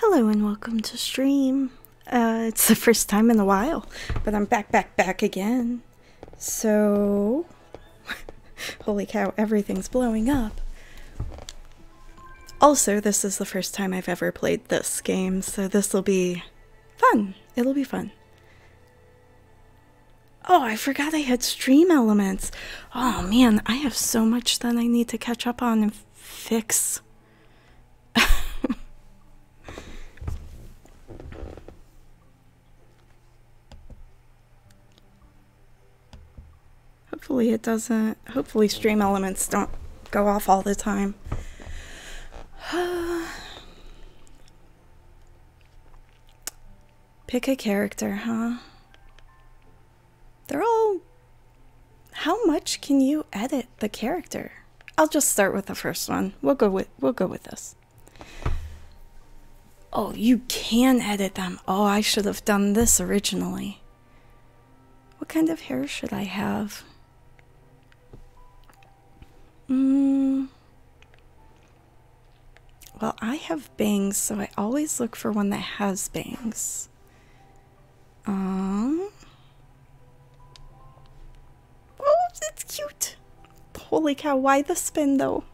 Hello and welcome to stream. It's the first time in a while, but I'm back again. So, holy cow, everything's blowing up. Also, this is the first time I've ever played this game, so this will be fun. It'll be fun. Oh, I forgot I had stream elements. Oh man, I have so much that I need to catch up on and fix. Hopefully it doesn't, hopefully stream elements don't go off all the time. Pick a character, huh? They're all... How much can you edit the character? I'll just start with the first one. We'll go with this. Oh, you can edit them. Oh, I should have done this originally. What kind of hair should I have? Well, I have bangs, so I always look for one that has bangs. Oh, it's cute. Holy cow, why the spin though?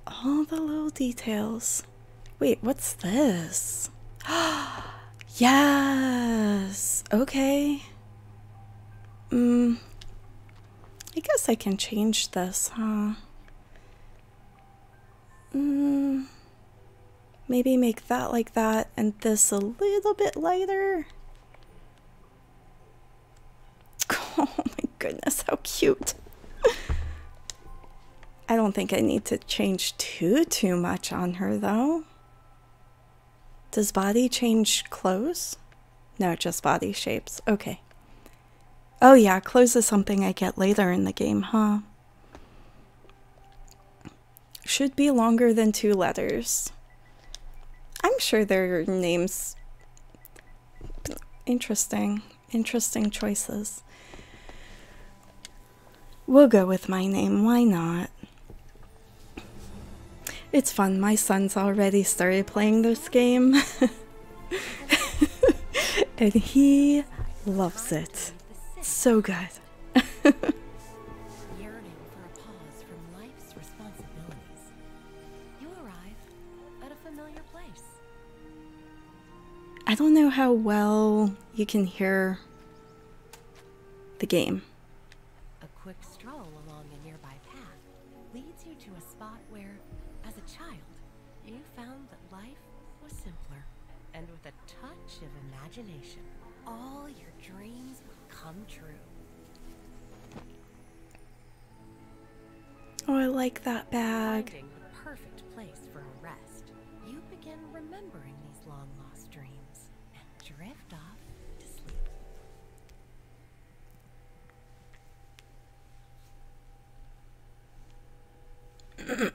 All the little details. Wait, what's this? Yes. Okay. I guess I can change this, huh? Maybe make that like that and this a little bit lighter. Oh my goodness, how cute. I don't think I need to change too much on her though. Does body change clothes? No, just body shapes. Okay. Oh yeah, clothes is something I get later in the game, huh? Should be longer than 2 letters. I'm sure their names... Interesting choices. We'll go with my name, why not? It's fun, my son's already started playing this game. And he loves it. So good. Yearning for a pause from life's responsibilities, you arrive at a familiar place. I don't know how well you can hear the game. A quick stroll along a nearby path leads you to a spot where, as a child, you found that life was simpler, and with a touch of imagination, all your dreams would come true. Oh, I like that bag. Finding the perfect place for a rest, you begin remembering these long-lost dreams and drift off to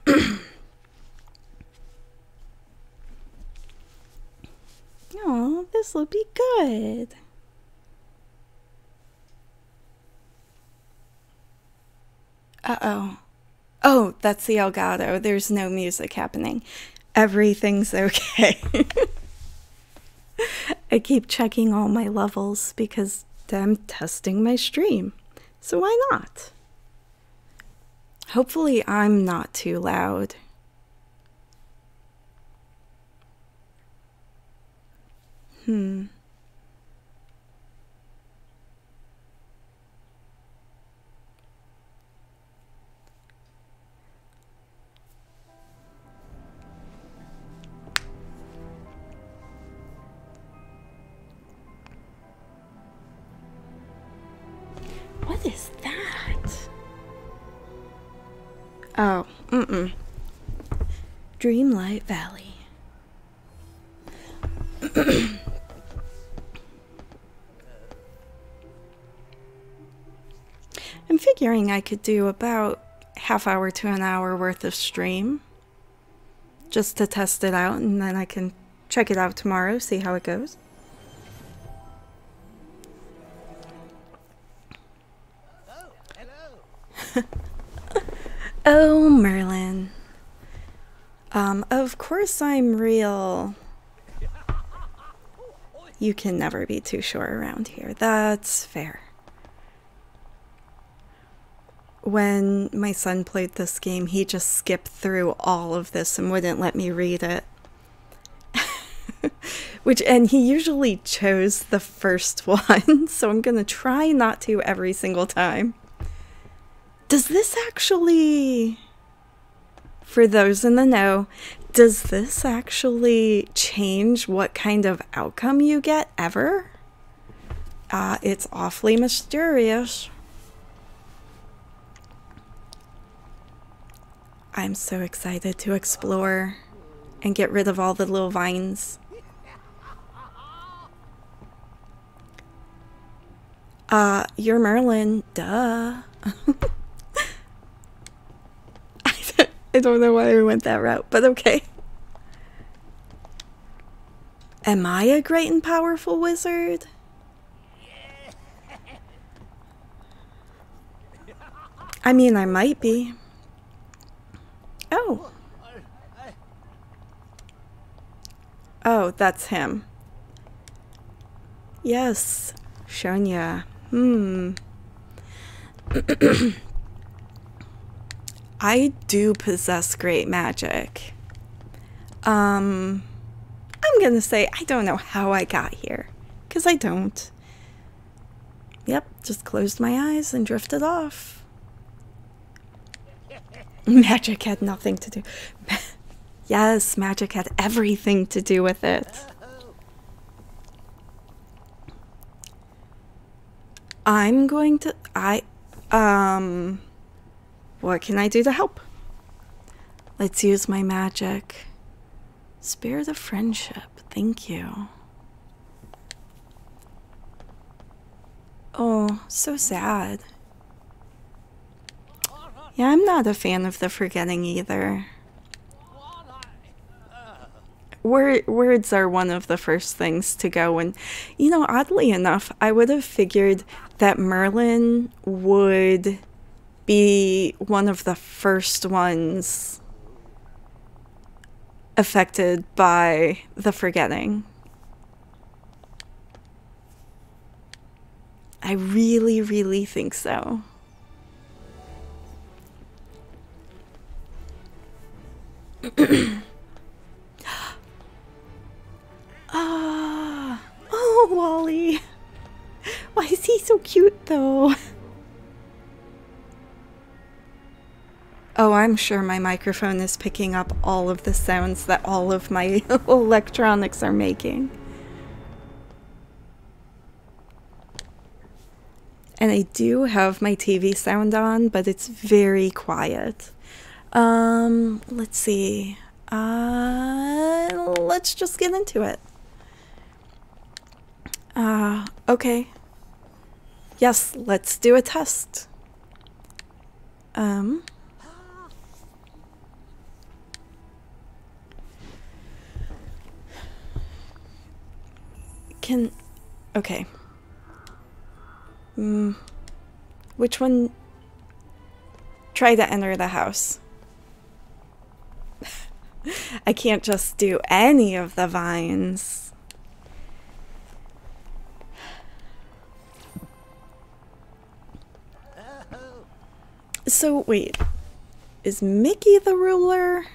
sleep. Oh, this will be good. Uh-oh. Oh, that's the Elgato. There's no music happening. Everything's okay. I keep checking all my levels because I'm testing my stream. So why not? Hopefully I'm not too loud. What is that? Oh, Dreamlight Valley. I'm figuring I could do about half hour to an hour worth of stream just to test it out, and then I can check it out tomorrow, see how it goes. Oh, Merlin. Of course I'm real. You can never be too sure around here. That's fair. When my son played this game, he just skipped through all of this and wouldn't let me read it. And he usually chose the first one, so I'm gonna try not to every single time. Does this actually, for those in the know, does this actually change what kind of outcome you get ever? It's awfully mysterious. I'm so excited to explore and get rid of all the little vines. You're Merlin, duh. I don't know why I went that route, but okay. Am I a great and powerful wizard? I mean, I might be. Oh. Oh, that's him. Yes, Shonya. I do possess great magic. I'm gonna say I don't know how I got here, 'cause I don't. Yep, just closed my eyes and drifted off. Magic had nothing to do. Yes, magic had everything to do with it. I'm going to... What can I do to help? Let's use my magic. Spirit of friendship. Thank you. Oh, so sad. Yeah, I'm not a fan of the forgetting either. Words are one of the first things to go, and, you know, oddly enough, I would have figured that Merlin would be one of the first ones affected by the forgetting. I really, really think so. Oh, Wally. Why is he so cute, though? Oh, I'm sure my microphone is picking up all of the sounds that all of my electronics are making. And I do have my TV sound on, but it's very quiet. Let's see. Let's just get into it. Okay. Yes, let's do a test. Okay. Which one? Try to enter the house. I can't just do any of the vines. So, wait. Is Mickey the ruler?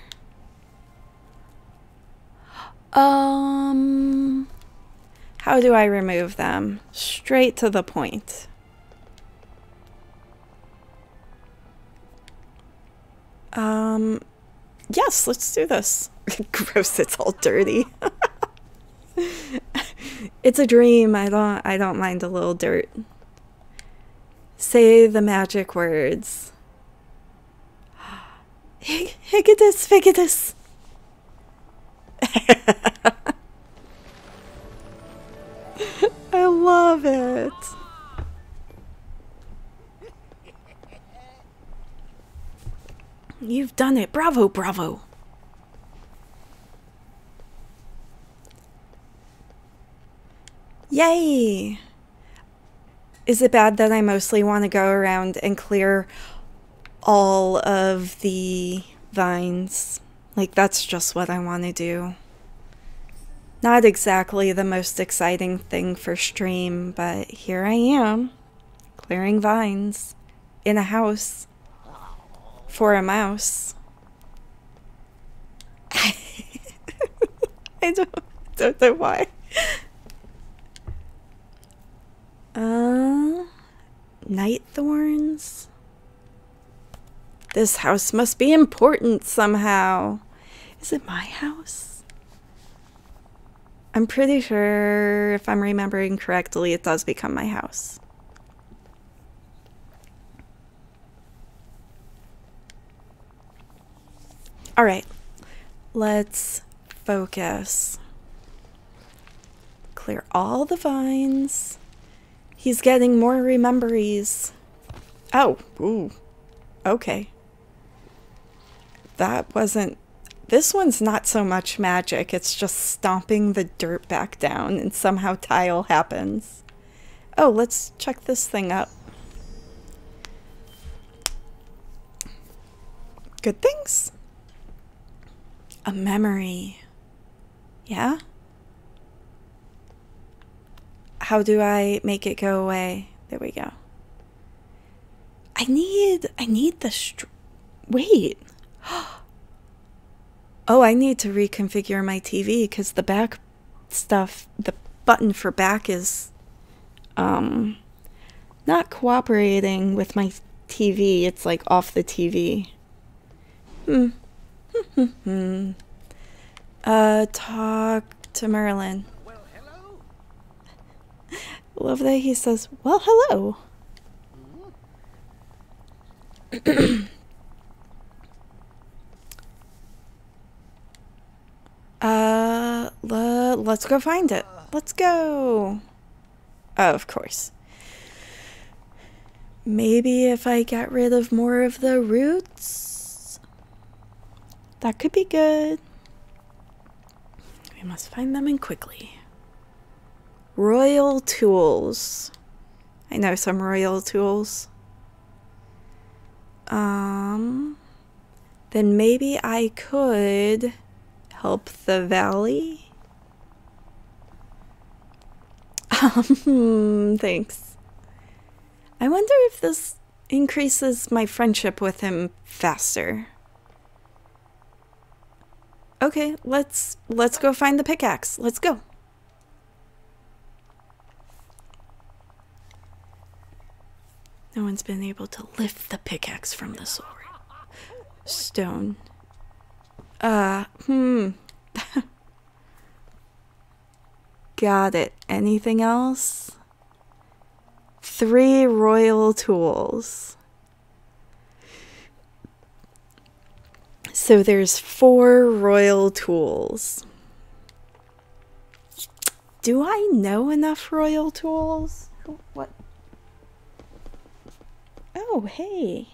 How do I remove them? Straight to the point. Yes, let's do this. Gross, it's all dirty. It's a dream. I don't mind a little dirt. Say the magic words. Higgidus, Figgidus. I love it. You've done it. Bravo, bravo. Yay. Is it bad that I mostly want to go around and clear all of the vines. Like, that's just what I want to do. Not exactly the most exciting thing for stream, but here I am, clearing vines in a house for a mouse. I don't know why. Night thorns. This house must be important somehow. Is it my house? I'm pretty sure, if I'm remembering correctly, it does become my house. All right, let's focus. Clear all the vines. He's getting more rememberies. Oh, ooh, okay. That wasn't... This one's not so much magic, it's just stomping the dirt back down and somehow tile happens. Oh, let's check this thing up. Good things? A memory. Yeah? How do I make it go away? There we go. I need the wait. Oh, I need to reconfigure my TV because the back stuff, the button for back is not cooperating with my TV. It's like off the TV. Talk to Merlin. Well, hello. Love that he says, well, hello. Let's go find it. Let's go. Oh, of course. Maybe if I get rid of more of the roots, that could be good. We must find them and quickly. Royal tools. I know some royal tools. Then maybe I could help the valley. Thanks. I wonder if this increases my friendship with him faster. Okay, let's go find the pickaxe. Let's go. No one's been able to lift the pickaxe from the stone. Got it. Anything else? 3 royal tools. So there's 4 royal tools. Do I know enough royal tools? What? Oh, hey.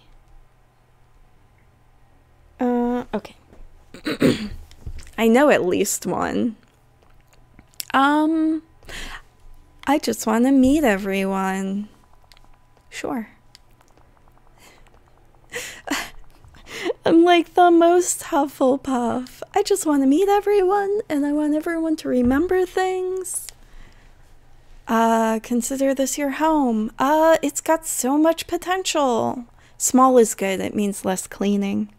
Okay. I know at least one. I just want to meet everyone. Sure. I'm like the most Hufflepuff. I just want to meet everyone, and I want everyone to remember things. Consider this your home. It's got so much potential. Small is good. It means less cleaning.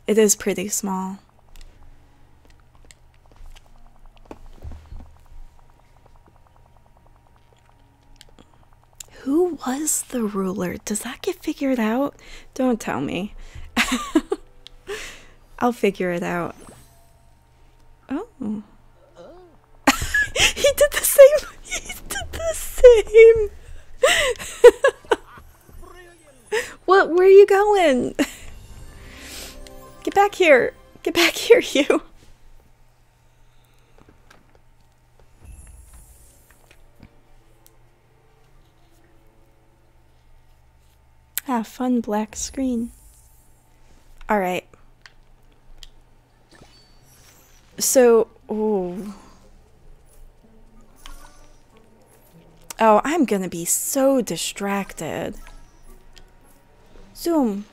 It is pretty small. Who was the ruler? Does that get figured out? Don't tell me. I'll figure it out. Oh. He did the same. He did the same. What? Where are you going? Get back here. Get back here, you. Ah, fun black screen. Alright. So, ooh. Oh, I'm gonna be so distracted. Zoom.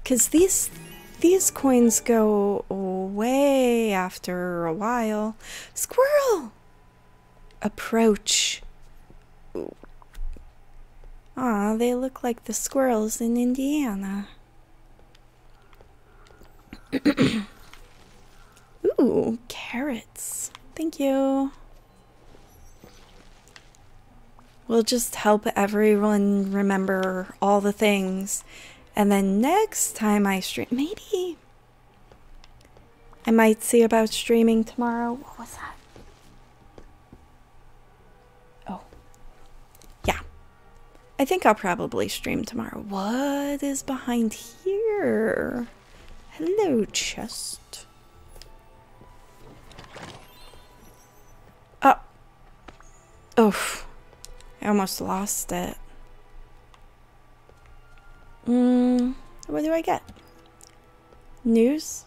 Because these coins go away after a while. Squirrel! Approach. Aw, they look like the squirrels in Indiana. Ooh, carrots. Thank you. We'll just help everyone remember all the things. And then next time I stream, maybe I might see about streaming tomorrow. What was that? Oh, yeah. I think I'll probably stream tomorrow. What is behind here? Hello, chest. Oh. Oof. I almost lost it. What do I get? News?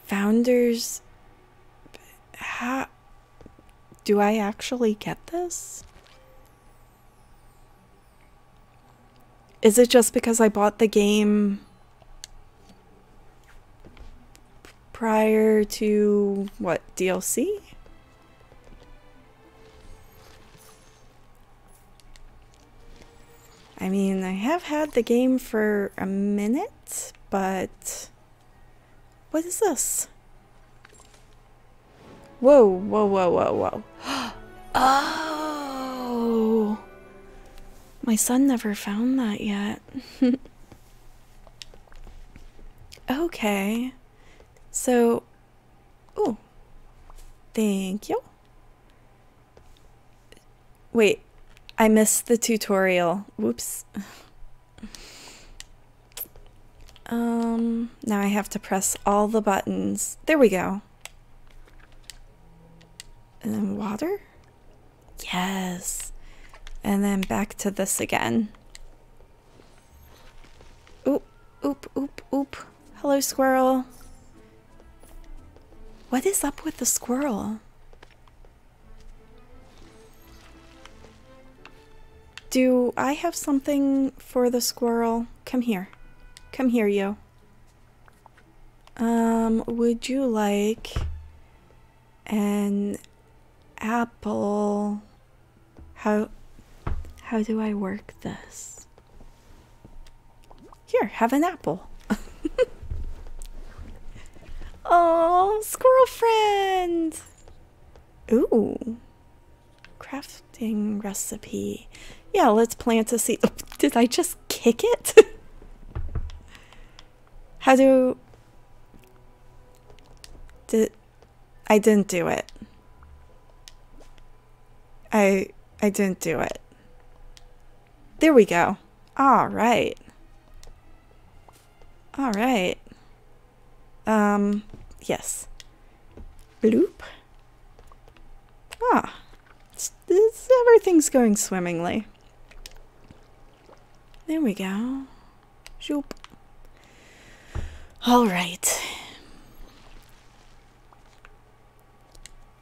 Founders? How do I actually get this? Is it just because I bought the game prior to what, DLC? I mean, I have had the game for a minute, but what is this? Whoa, whoa, whoa, whoa, whoa. Oh! My son never found that yet. Okay. So, oh, thank you. Wait. I missed the tutorial. Whoops. Now I have to press all the buttons. There we go. And then water? Yes. And then back to this again. Oop, oop, oop, oop. Hello, squirrel. What is up with the squirrel? Do I have something for the squirrel? Come here. Come here, you. Would you like an apple? How do I work this? Here, have an apple. Oh, squirrel friend. Ooh. Crafting recipe. Yeah, let's plant a seed. Oh, did I just kick it? How do... I didn't do it. I didn't do it. There we go. All right. All right. Yes. Bloop. Ah. Everything's going swimmingly. There we go. Shoop. All right.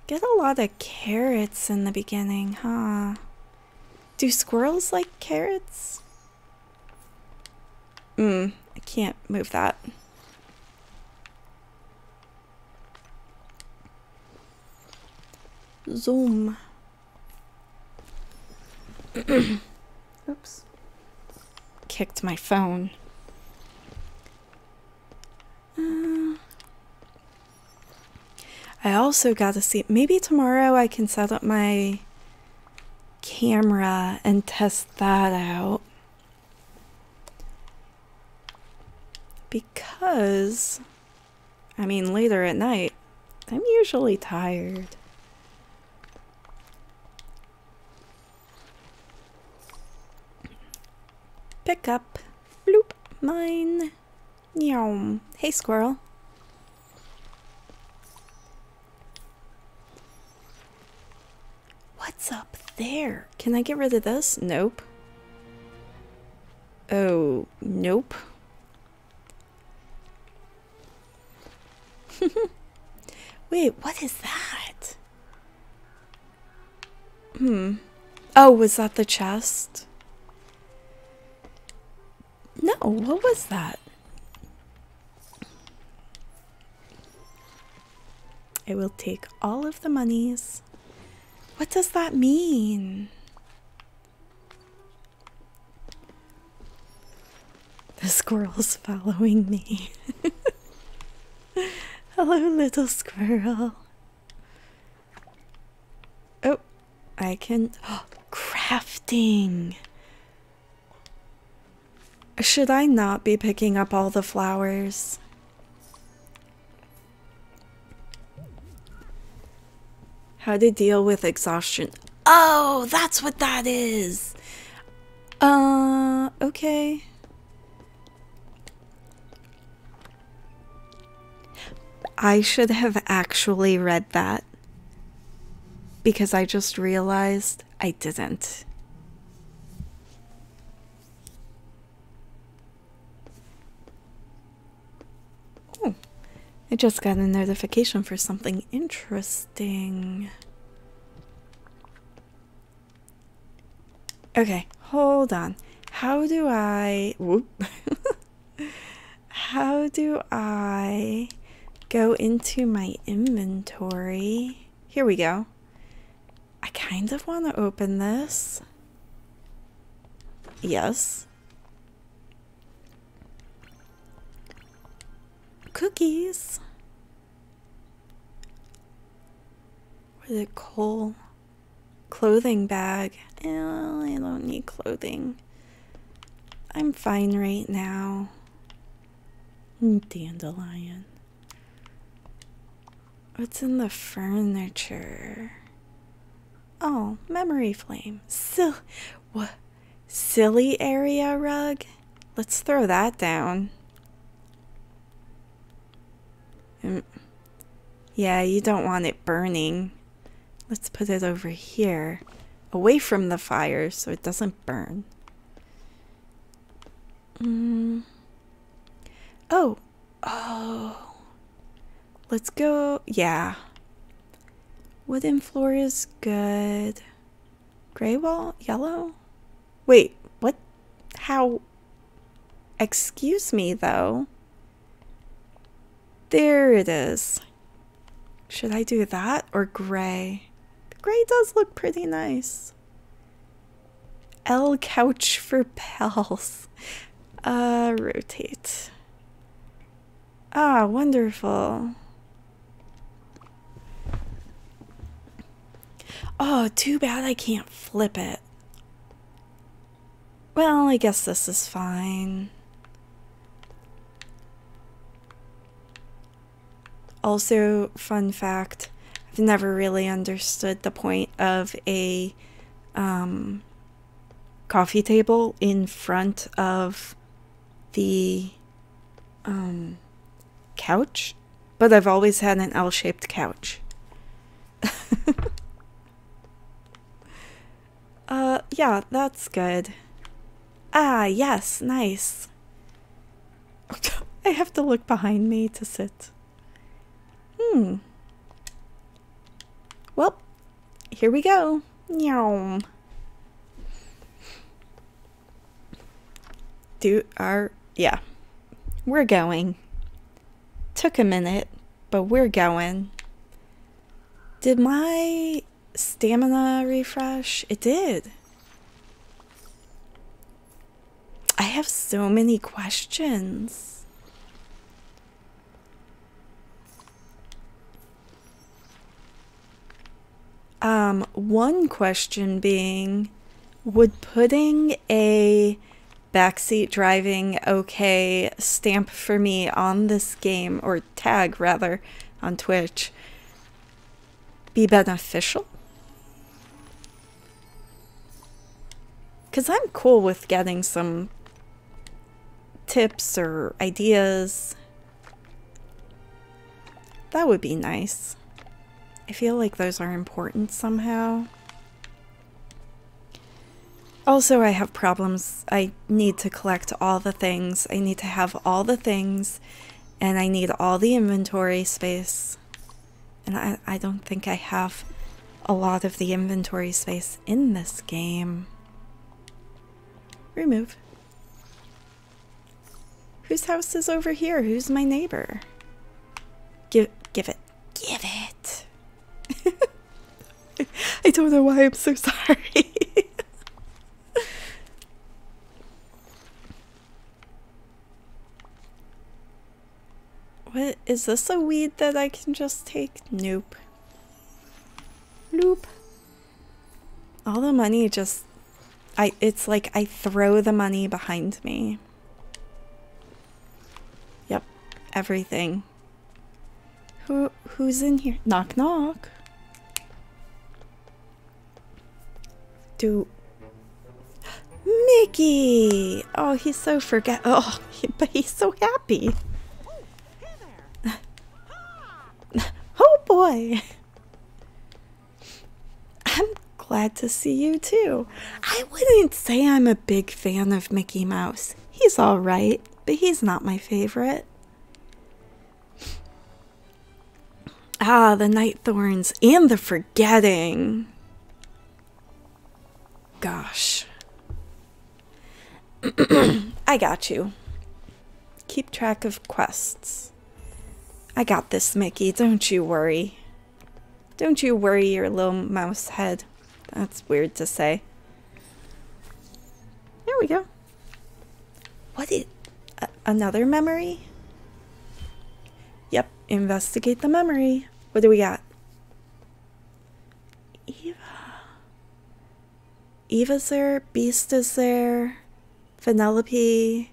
Get a lot of carrots in the beginning, huh? Do squirrels like carrots? I can't move that. Zoom. Oops. Kicked my phone. I also gotta see, maybe tomorrow I can set up my camera and test that out. Because, I mean, later at night, I'm usually tired. Pick up. Bloop. Mine. Meow. Hey, squirrel. What's up there? Can I get rid of this? Nope. Oh, nope. Wait, what is that? Oh, was that the chest? No, what was that? I will take all of the monies. What does that mean? The squirrel's following me. Hello, little squirrel. Oh, I can... Oh, crafting. Should I not be picking up all the flowers? How to deal with exhaustion. Oh, that's what that is. Okay. I should have actually read that because I just realized I didn't. Oh, I just got a notification for something interesting. Okay, hold on. How do I... Whoop. How do I go into my inventory? Here we go. I kind of want to open this. Yes. Cookies. What is it? Coal. Clothing bag. Oh, I don't need clothing. I'm fine right now. Dandelion. What's in the furniture? Oh, memory flame. What? Silly area rug? Let's throw that down. Yeah, you don't want it burning. Let's put it over here, away from the fire so it doesn't burn. Oh. Let's go. Yeah. Wooden floor is good. Gray wall? Yellow? Wait, what? How? Excuse me, though. There it is. Should I do that or gray? The gray does look pretty nice. L couch for pals. Rotate. Ah, wonderful. Oh, too bad I can't flip it. Well, I guess this is fine. Also, fun fact, I've never really understood the point of a coffee table in front of the couch, but I've always had an L-shaped couch. Yeah, that's good. Ah, yes, nice. I have to look behind me to sit. Well, here we go. Meow. Yeah, we're going. Took a minute, but we're going. Did my stamina refresh? It did. I have so many questions. One question being, would putting a backseat driving okay stamp for me on this game, or tag rather, on Twitch, be beneficial? Because I'm cool with getting some tips or ideas. That would be nice. I feel like those are important somehow. Also, I have problems. I need to collect all the things. I need to have all the things, and I need all the inventory space. And I don't think I have a lot of the inventory space in this game. Remove. Whose house is over here? Who's my neighbor? Give it. Give it. I don't know why I'm so sorry. What is this, a weed that I can just take? Nope. Nope. All the money just it's like I throw the money behind me. Yep. Everything. Who's in here? Knock knock. Mickey! Oh, he's so but he's so happy. Oh boy! I'm glad to see you too. I wouldn't say I'm a big fan of Mickey Mouse. He's alright, but he's not my favorite. Ah, the night thorns and the forgetting. Gosh. I got you. Keep track of quests. I got this, Mickey. Don't you worry. Don't you worry your little mouse head. That's weird to say. There we go. What is... another memory? Yep. Investigate the memory. What do we got? Eva's there. Beast is there. Vanellope.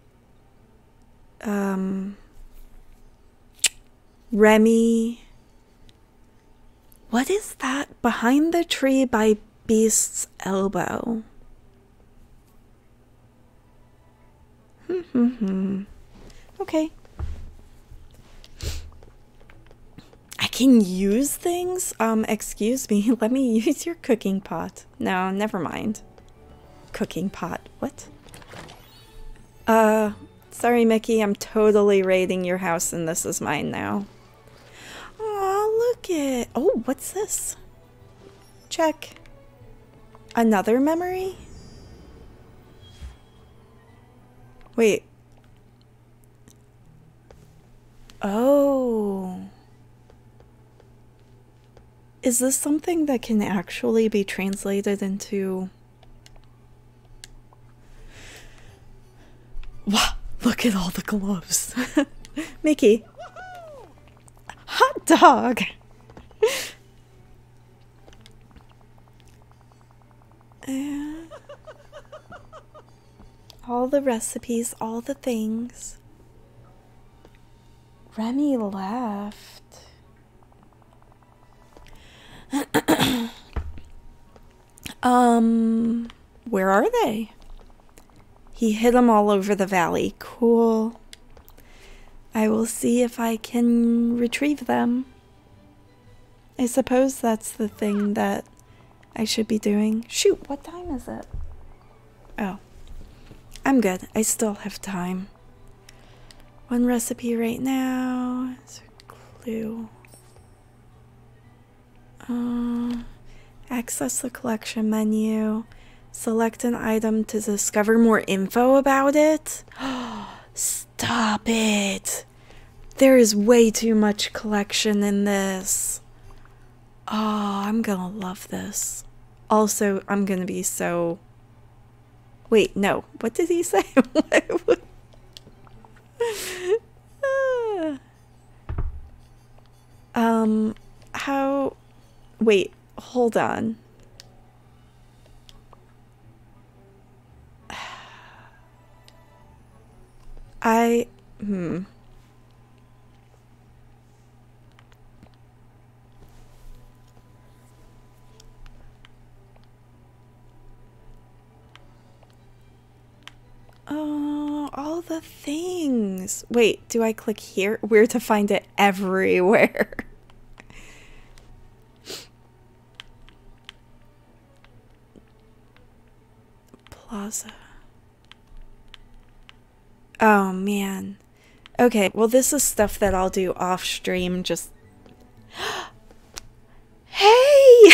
Remy. What is that behind the tree by Beast's elbow? Okay. I can use things? Excuse me. Let me use your cooking pot. No, never mind. Cooking pot. What? Sorry, Mickey. I'm totally raiding your house and this is mine now. Aw, look it. Oh, what's this? Check. Another memory? Wait. Oh. Is this something that can actually be translated into... Wow, look at all the gloves. Mickey. Hot dog. All the recipes, all the things. Remy left. Where are they? He hid them all over the valley. Cool. I will see if I can retrieve them. I suppose that's the thing that I should be doing. Shoot, what time is it? Oh. I'm good. I still have time. One recipe right now. Is a clue. Access the collection menu. Select an item to discover more info about it. Stop it. There is way too much collection in this. Oh, I'm gonna love this. Also, I'm gonna be so... Wait, no. What did he say? How... Wait, hold on. Oh, all the things. Wait, do I click here? Where to find it? Everywhere. Plaza. Oh, man. Okay, well, this is stuff that I'll do off stream. Just... Hey!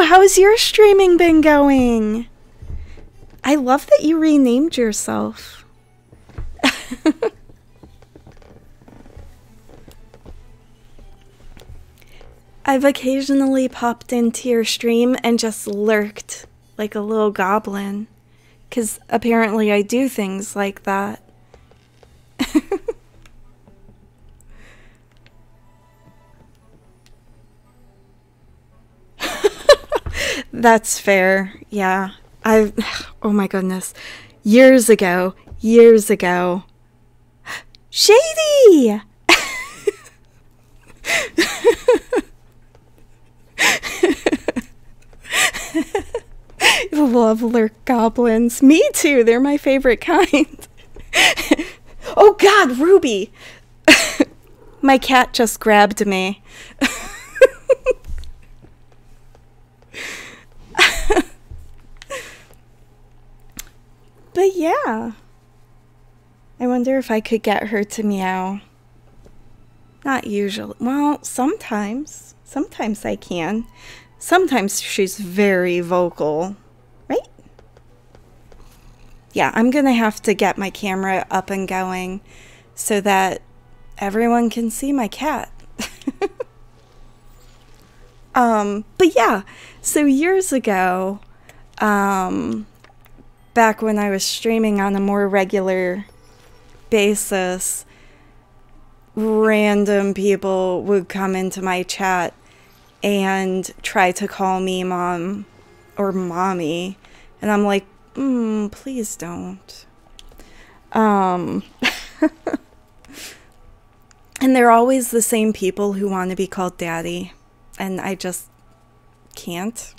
how's your streaming been going? I love that you renamed yourself. I've occasionally popped into your stream and just lurked like a little goblin. 'Cause apparently I do things like that. That's fair. Yeah. Oh my goodness. Years ago. Shady! Love lurk goblins. Me too. They're my favorite kind. Oh God, Ruby! My cat just grabbed me. But yeah. I wonder if I could get her to meow. Not usually. Well, sometimes. Sometimes I can. Sometimes she's very vocal. Right? Yeah, I'm gonna have to get my camera up and going so that everyone can see my cat. But yeah, so years ago, back when I was streaming on a more regular basis, random people would come into my chat and try to call me mom or mommy, and I'm like, please don't. And they're always the same people who want to be called daddy, and I just can't.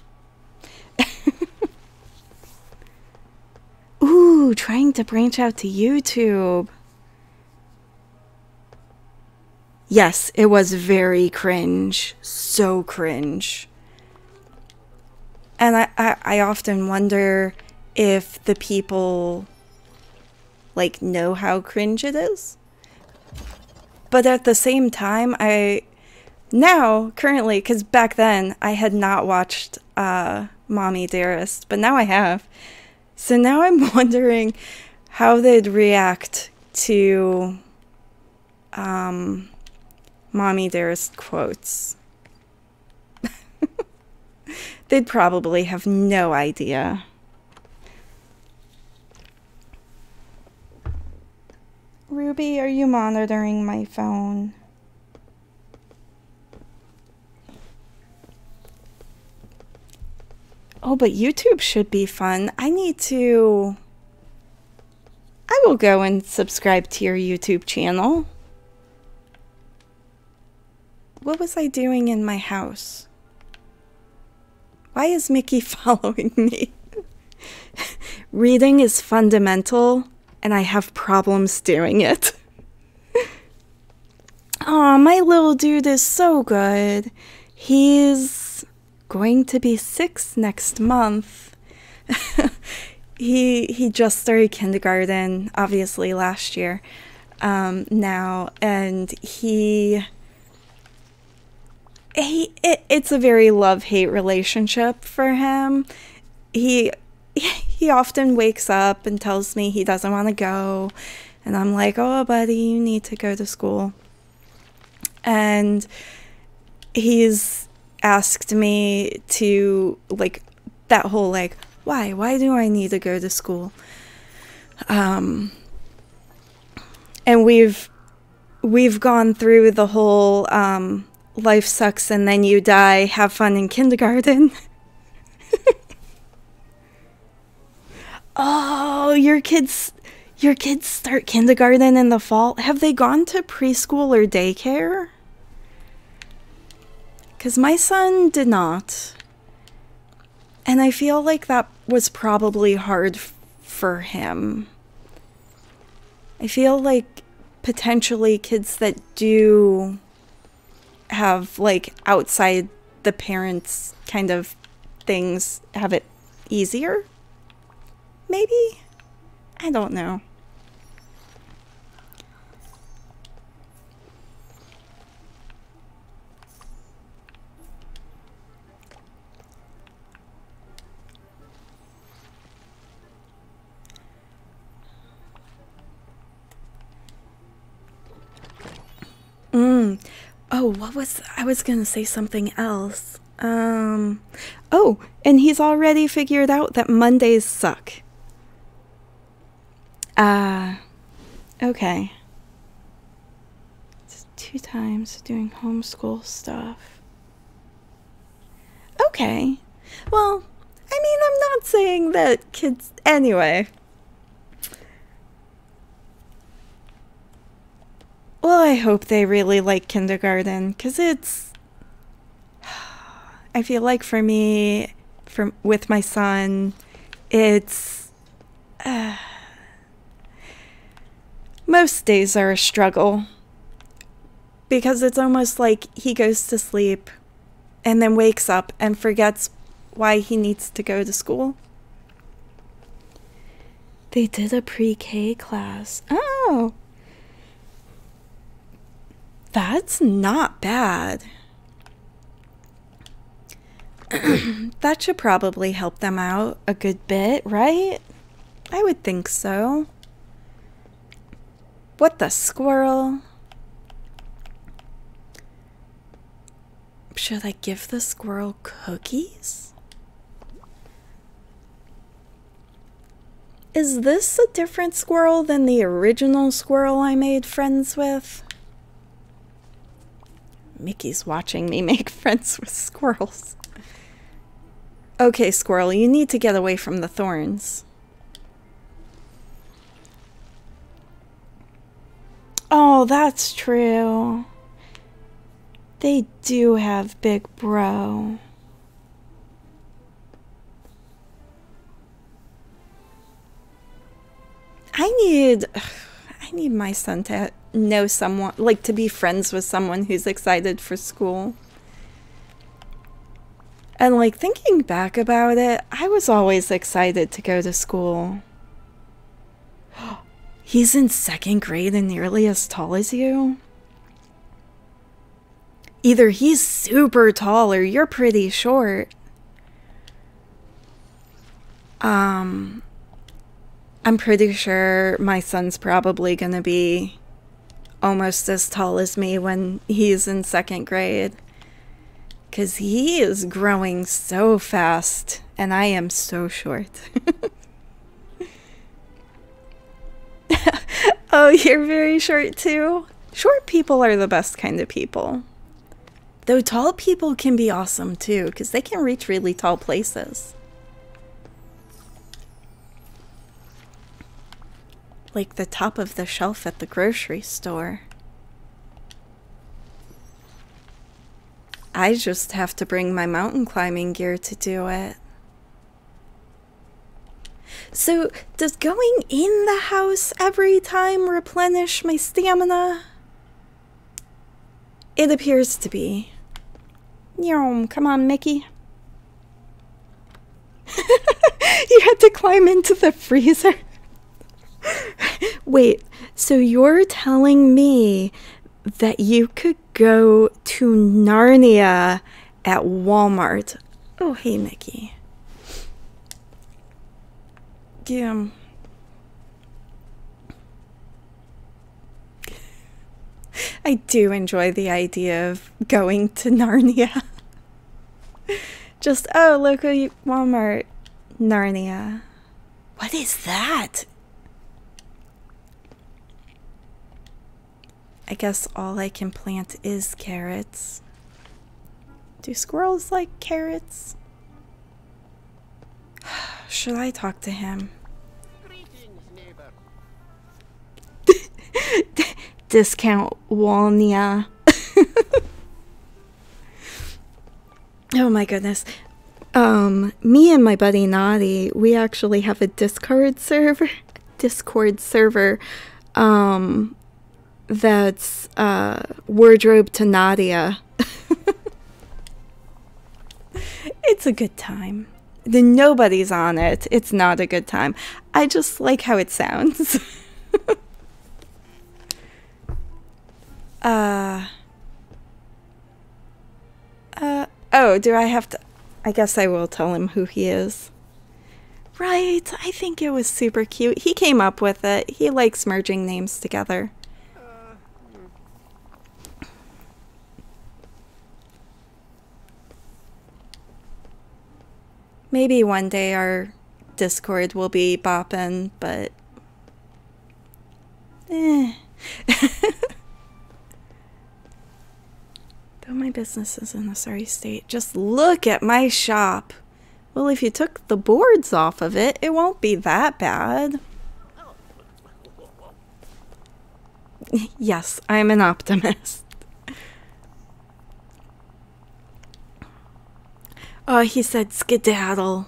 Ooh, trying to branch out to YouTube. Yes, it was very cringe. So cringe. And I often wonder if the people, like, know how cringe it is. But at the same time, currently, because back then, I had not watched Mommy Dearest, but now I have. So now I'm wondering how they'd react to Mommy Dearest quotes. They'd probably have no idea. Ruby, are you monitoring my phone? Oh, but YouTube should be fun. I will go and subscribe to your YouTube channel. What was I doing in my house? Why is Mickey following me? Reading is fundamental, and I have problems doing it. Aw, my little dude is so good. He's going to be 6 next month. He just started kindergarten, obviously last year, now, and it's a very love-hate relationship for him. He often wakes up and tells me he doesn't want to go, and I'm like, oh buddy, you need to go to school. And he's asked me to, like, that whole, like, why do I need to go to school? And we've gone through the whole life sucks and then you die, have fun in kindergarten. Oh, your kids start kindergarten in the fall. Have they gone to preschool or daycare? Because my son did not. And I feel like that was probably hard for him. I feel like potentially kids that do have, like, outside the parents kind of things have it easier? Maybe? I don't know. Oh, I was gonna say something else. Oh, and he's already figured out that Mondays suck. Okay. It's 2 times doing homeschool stuff. Okay. Well, I mean, I'm not saying that kids... Anyway. Well, I hope they really like kindergarten, because it's... I feel like for me, with my son, it's... most days are a struggle. Because it's almost like he goes to sleep and then wakes up and forgets why he needs to go to school. They did a pre-K class. Oh! That's not bad. That should probably help them out a good bit, right? I would think so. What the squirrel? Should I give the squirrel cookies? Is this a different squirrel than the original squirrel I made friends with? Mickey's watching me make friends with squirrels. Okay, squirrel, you need to get away from the thorns. Oh, that's true. They do have Big Bro. I need my son to know someone, like to be friends with someone who's excited for school. And like thinking back about it, I was always excited to go to school. He's in 2nd grade and nearly as tall as you? Either he's super tall or you're pretty short. I'm pretty sure my son's probably gonna be almost as tall as me when he's in 2nd grade. 'Cause he is growing so fast and I am so short. Oh, you're very short too? Short people are the best kind of people. Though tall people can be awesome too, because they can reach really tall places. Like the top of the shelf at the grocery store. I just have to bring my mountain climbing gear to do it. So, does going in the house every time replenish my stamina? It appears to be. Yum, come on, Mickey. You had to climb into the freezer. Wait, so you're telling me that you could go to Narnia at Walmart? Oh, hey, Mickey. Yeah. I do enjoy the idea of going to Narnia. Just, oh, local Walmart, Narnia. What is that? I guess all I can plant is carrots. Do squirrels like carrots? Should I talk to him? Greetings, neighbor. Discount Walnia. Oh my goodness. Me and my buddy Naughty, we actually have a Discord server, that's wardrobe to Nadia. It's a good time. Nobody's on it. It's not a good time. I just like how it sounds. Oh, do I have to? I guess I will tell him who he is. Right, I think it was super cute. He came up with it. He likes merging names together. Maybe one day our Discord will be bopping, but Though my business is in a sorry state, just look at my shop. Well, if you took the boards off of it, it won't be that bad. Yes, I'm an optimist. Oh, he said skedaddle.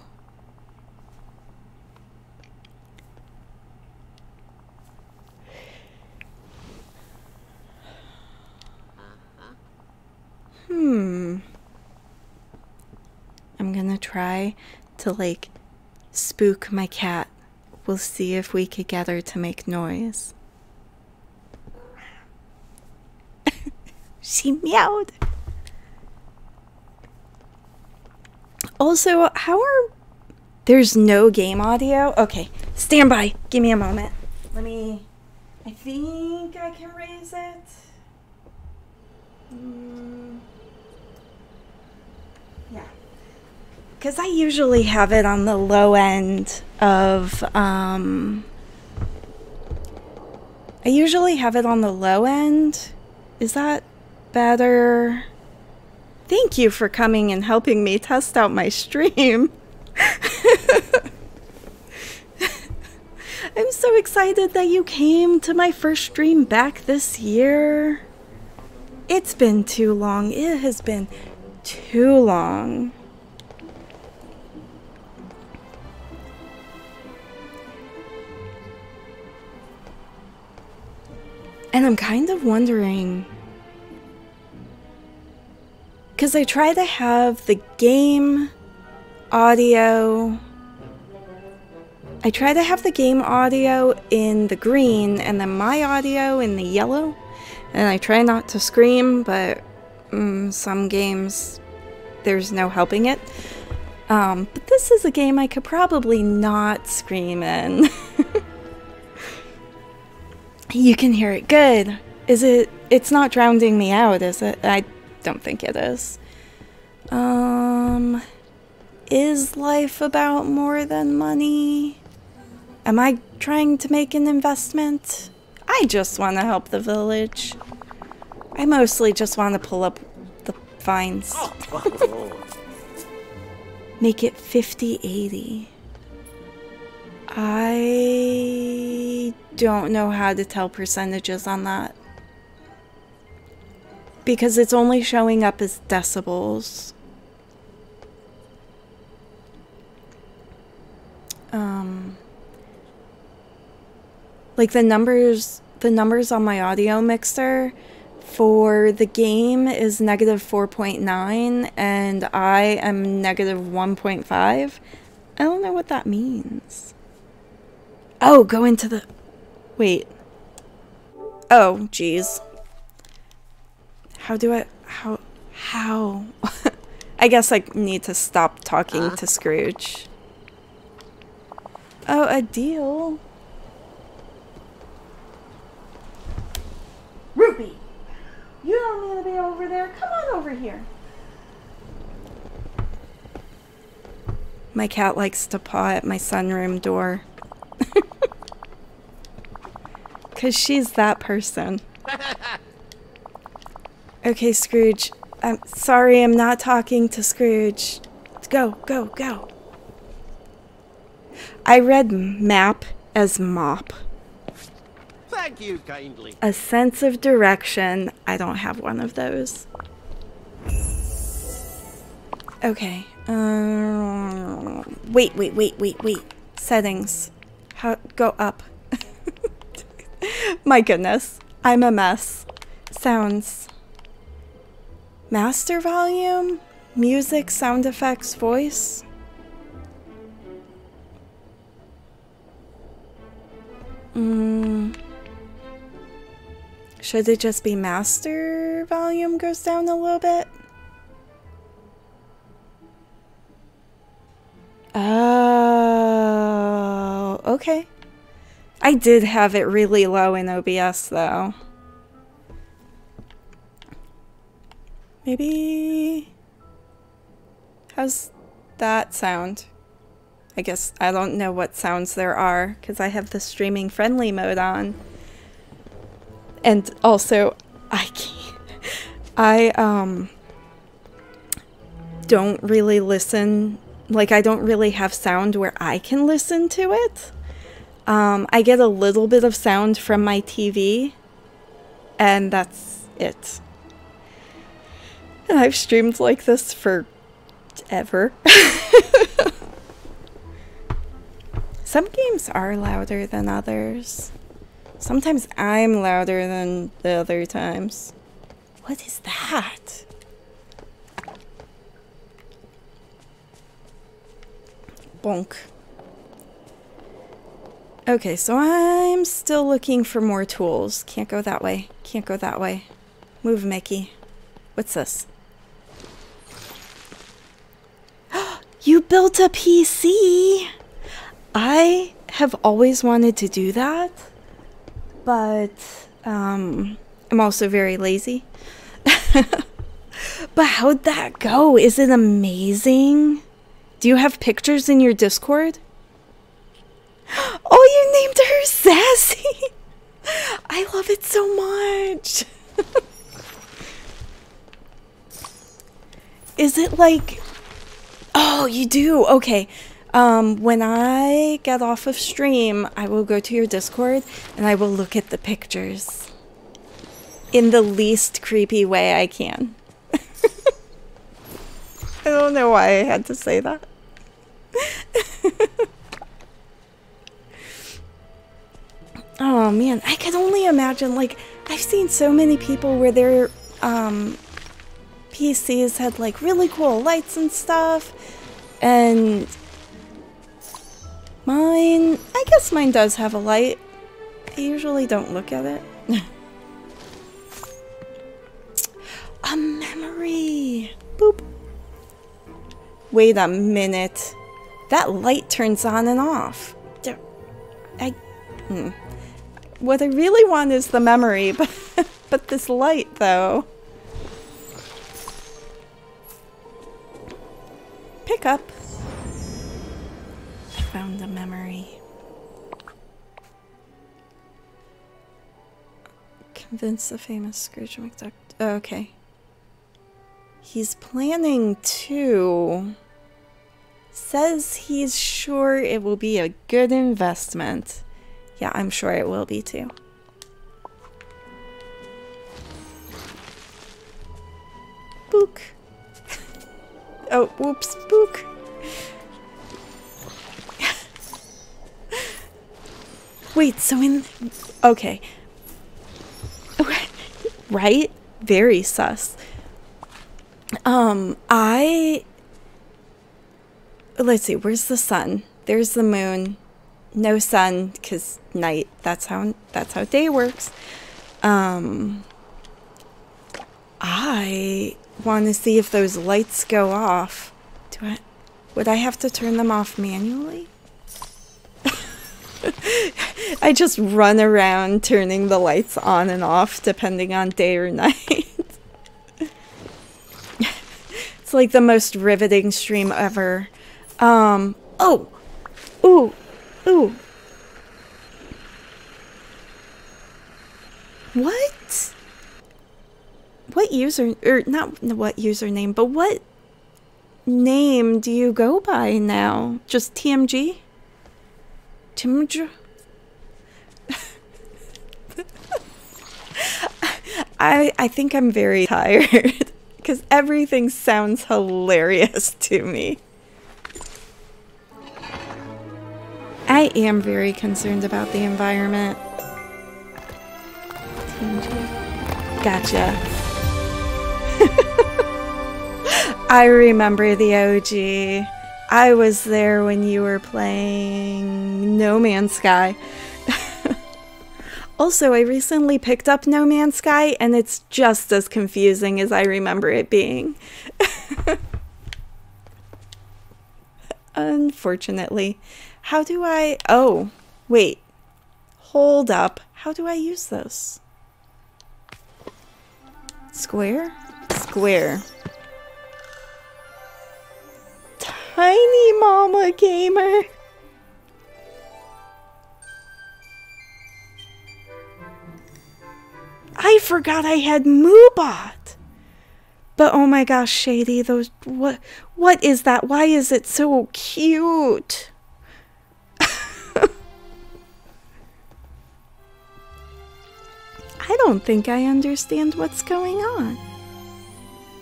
I'm gonna try to, like, spook my cat. We'll see if we could get her to make noise. She meowed. Also, how are... There's no game audio? Okay, stand by. Give me a moment. I think I can raise it. Yeah. Because I usually have it on the low end of, Is that better? Thank you for coming and helping me test out my stream. I'm so excited that you came to my first stream back this year. It's been too long. It has been too long. And I'm kind of wondering, because I try to have the game audio, in the green and then my audio in the yellow. And I try not to scream, but some games, there's no helping it. But this is a game I could probably not scream in. You can hear it. Good. It's not drowning me out, is it? I don't think it is. Is life about more than money? Am I trying to make an investment? I just want to help the village. I mostly just want to pull up the vines. Make it 50-80. I don't know how to tell percentages on that. Because it's only showing up as decibels. Like the numbers on my audio mixer for the game is -4.9 and I am -1.5. I don't know what that means. Oh, go into the... Wait. Oh, geez. How do I... How? I guess I need to stop talking to Scrooge. Oh, a deal. Ruby! You don't need to be over there. Come on over here. My cat likes to paw at my sunroom door. Because she's that person. Okay, Scrooge. I'm sorry, I'm not talking to Scrooge. Go, go, go. I read map as mop. Thank you kindly. A sense of direction. I don't have one of those. Okay. Wait. Settings. Go up. My goodness. I'm a mess. Sounds. Master volume? Music, sound effects, voice? Should it just be master volume goes down a little bit? Oh, okay. I did have it really low in OBS though. Maybe... How's that sound? I guess I don't know what sounds there are because I have the streaming friendly mode on. And also, I can't, I don't really listen, like I don't really have sound where I can listen to it. I get a little bit of sound from my TV, and that's it. And I've streamed like this for ever. Some games are louder than others. Sometimes I'm louder than the other times. What is that? Bonk. Okay, so I'm still looking for more tools. Can't go that way. Can't go that way. Move, Mickey. What's this? You built a PC! I have always wanted to do that, but I'm also very lazy. But how'd that go? Is it amazing? Do you have pictures in your Discord? Oh, you named her Sassy! I love it so much! Is it like... Oh, you do? Okay. When I get off of stream, I will go to your Discord and I will look at the pictures. In the least creepy way I can. I don't know why I had to say that. Oh man, I can only imagine, like, I've seen so many people where their PCs had like really cool lights and stuff, and mine, I guess mine does have a light. I usually don't look at it. A memory! Boop. Wait a minute. That light turns on and off. What I really want is the memory, but this light, though. Pick up. I found a memory. Convince the famous Scrooge McDuck. Oh, okay. He's planning to. Says he's sure it will be a good investment. Yeah, I'm sure it will be too. Book. Oh, whoops, book. Wait, so in... Okay. Right? Very sus. Let's see, where's the sun? There's the moon. No sun, because night. That's how day works. I want to see if those lights go off. Would I have to turn them off manually? I just run around turning the lights on and off depending on day or night. It's like the most riveting stream ever. Oh! Ooh! Ooh! What? What user... Or, not what username, but what name do you go by now? Just TMG? TMG? I think I'm very tired. Because everything sounds hilarious to me. I am very concerned about the environment. Gotcha. I remember the OG. I was there when you were playing No Man's Sky. Also, I recently picked up No Man's Sky, and it's just as confusing as I remember it being. Unfortunately. How do I... Oh, wait. Hold up. How do I use this? Square? Square. Tiny Mama Gamer. I forgot I had Moobot. But oh my gosh, Shady, those what is that? Why is it so cute? I don't think I understand what's going on.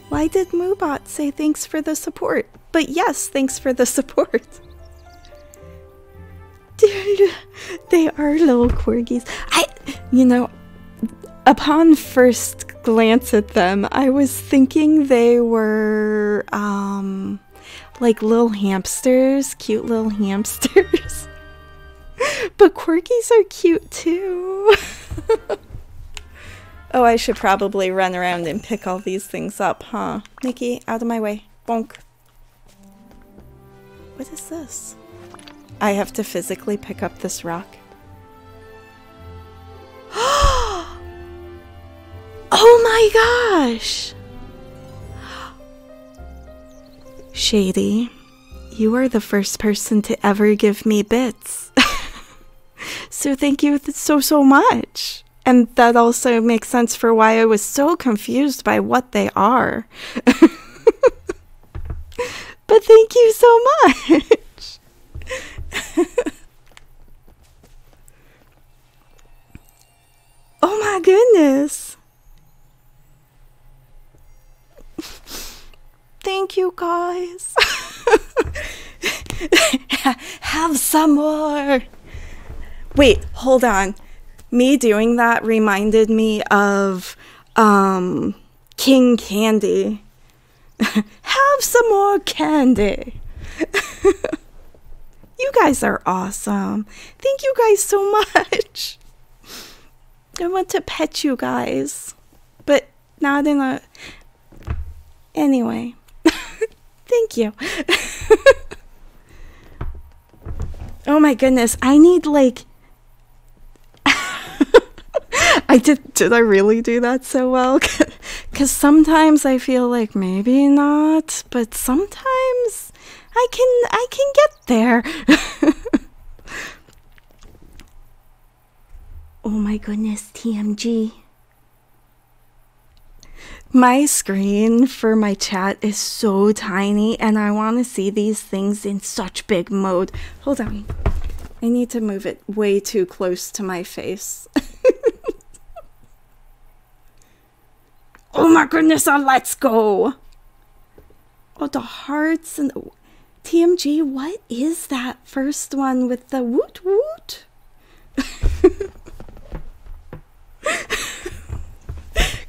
Why did Moobot say thanks for the support? But yes, thanks for the support. They are little corgis. You know, upon first glance at them, I was thinking they were, like little hamsters, cute little hamsters. But corgis are cute too. Oh, I should probably run around and pick all these things up, huh? Nikki, out of my way. Bonk. What is this? I have to physically pick up this rock. Oh my gosh! Shady, you are the first person to ever give me bits. So thank you so much. And that also makes sense for why I was so confused by what they are. But thank you so much. Oh my goodness. Thank you guys. Have some more. Wait, hold on. Me doing that reminded me of King Candy. Have some more candy. You guys are awesome. Thank you guys so much. I want to pet you guys, but not in a... Anyway. Thank you. Oh my goodness, I need like... Did I really do that so well? Because sometimes I feel like maybe not, but sometimes I can get there. Oh my goodness, TMG. My screen for my chat is so tiny and I want to see these things in such big mode. Hold on. I need to move it way too close to my face. Oh my goodness, let's go. Oh, the hearts and the... TMG, what is that first one with the woot woot?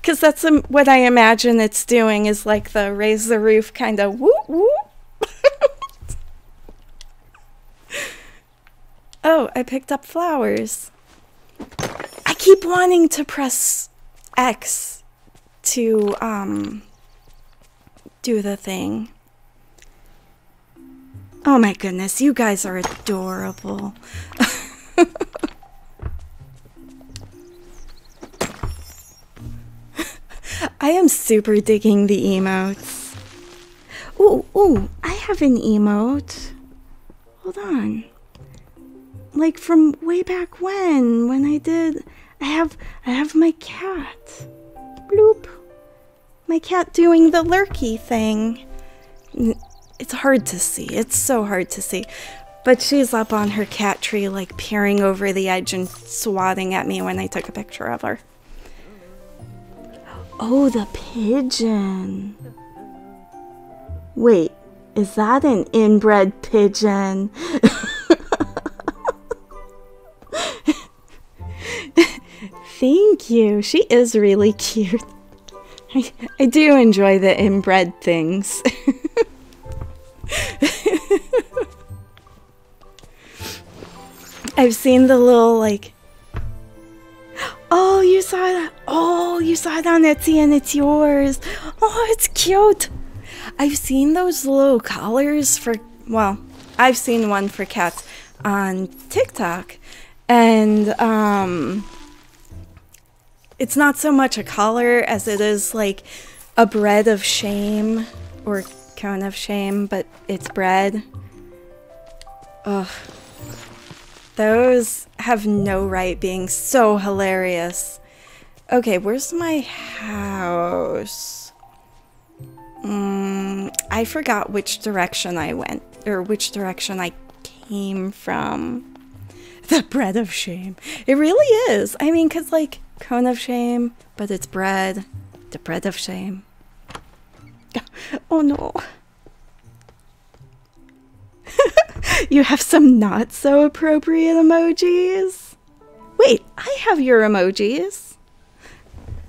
Because that's what I imagine it's doing, is like the raise the roof kind of whoop whoop. Oh, I picked up flowers. I keep wanting to press X to do the thing. Oh my goodness, you guys are adorable. I am super digging the emotes. Ooh, I have an emote. Hold on. Like from way back when I did, I have my cat. Bloop. My cat doing the lurky thing. It's hard to see. It's so hard to see. But she's up on her cat tree, like peering over the edge and swatting at me when I took a picture of her. Oh, the pigeon. Wait, is that an inbred pigeon? Thank you. She is really cute. I do enjoy the inbred things. I've seen the little, like... Oh, you saw that? Oh, you saw it on Etsy and it's yours. Oh, it's cute. I've seen those little collars for... Well, I've seen one for cats on TikTok. And, it's not so much a collar as it is like a bread of shame, or cone of shame, but it's bread. Ugh. Those have no right being so hilarious. Okay, where's my house? I forgot which direction I went, or which direction I came from. The bread of shame. It really is. I mean, because, like, cone of shame, but it's bread. The bread of shame. Oh no. You have some not so appropriate emojis. Wait, I have your emojis.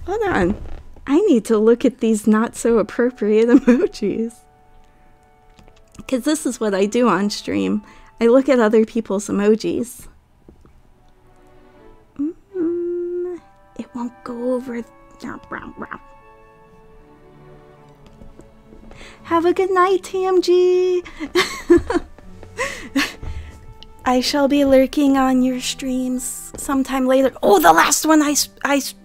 Hold on. I need to look at these not so appropriate emojis. Because this is what I do on stream. I look at other people's emojis. It won't go over. Have a good night, TMG. I shall be lurking on your streams sometime later. Oh, the last one I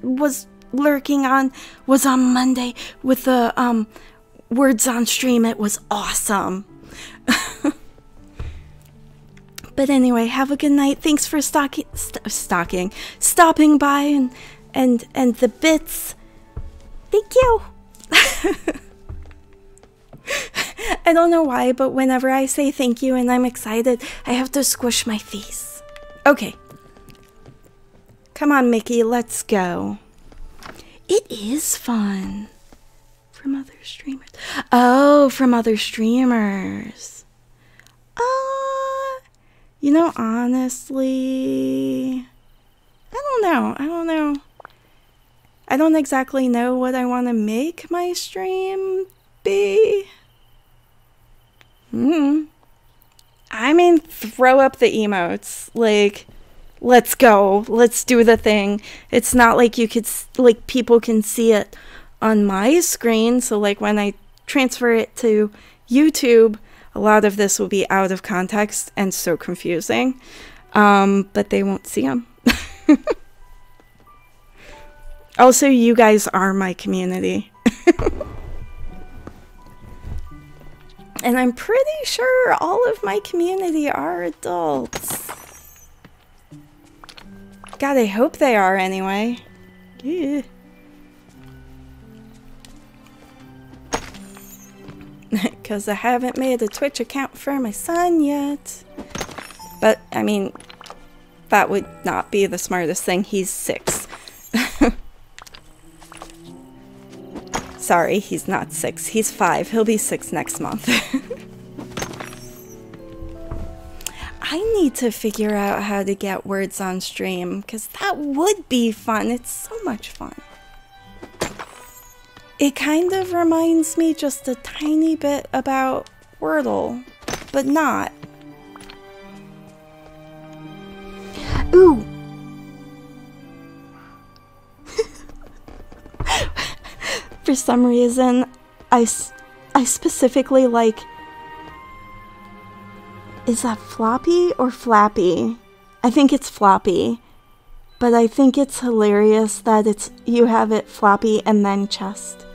was lurking on was on Monday with the words on stream. It was awesome. But anyway, have a good night. Thanks for stopping by and the bits. Thank you. I don't know why, but whenever I say thank you and I'm excited, I have to squish my face. Okay. Come on, Mickey, let's go. It is fun. From other streamers. Oh, from other streamers. You know, honestly, I don't know. I don't exactly know what I want to make my stream be. I mean, throw up the emotes. Like, let's go. Let's do the thing. It's not like you could, like, people can see it on my screen. So, like, when I transfer it to YouTube, a lot of this will be out of context and so confusing. But they won't see them. Also, you guys are my community. And I'm pretty sure all of my community are adults. God, I hope they are anyway. Yeah. Because I haven't made a Twitch account for my son yet. But, I mean, that would not be the smartest thing. He's 6. Sorry, he's not 6. He's 5. He'll be 6 next month. I need to figure out how to get words on stream, because that would be fun. It's so much fun. It kind of reminds me just a tiny bit about Wordle, but not. Ooh! For some reason, I specifically like... Is that floppy or flappy? I think it's floppy. But I think it's hilarious that you have it floppy and then chest.